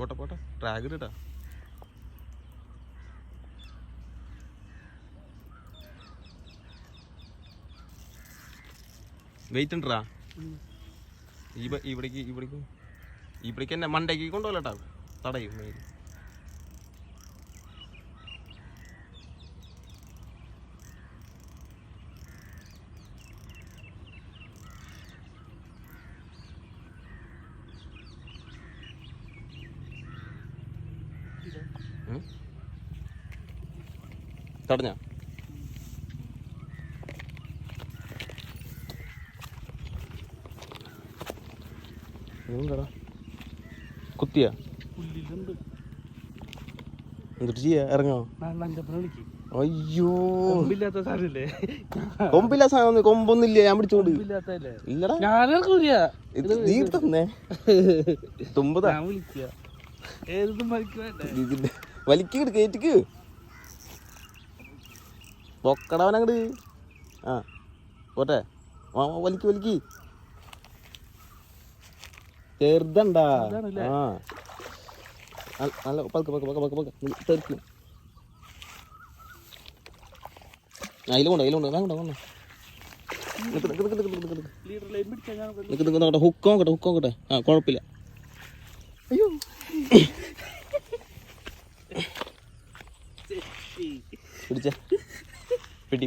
പോട്ടെ പോട്ടെ ട്രാഗ് ഇട്ടാ വെയിറ്റ് ഉണ്ടാ ഇവിടേക്ക് തന്നെ മണ്ടേക്ക് കൊണ്ടുപോകലട്ടാ തടയും തടഞ്ഞ കുത്തിയ എന്നിട്ട് ചെയ്യാ ഇറങ്ങോ അയ്യോ കൊമ്പില്ല സാധനം കൊമ്പൊന്നുമില്ല ഞാൻ പിടിച്ചോണ്ട് ഇല്ലടാ നീ തന്നെ തുമ്പതാ വലിക്ക് കേറ്റിക്ക് പൊക്കടവനങ്ങട് ആ പോട്ടെ വലിക്ക് വലിക്ക് ചെറുതണ്ടാ ആ നല്ല പതുക്കെ പതുക്കെ പതുക്കെ പതുക്കെ തെറിക്കും അതിലുണ്ട് വേണ്ട വേണ്ട ഹുക്ക് നോക്കട്ടെ ആ കുഴപ്പമില്ല അയ്യോ പിടിച്ച പിടി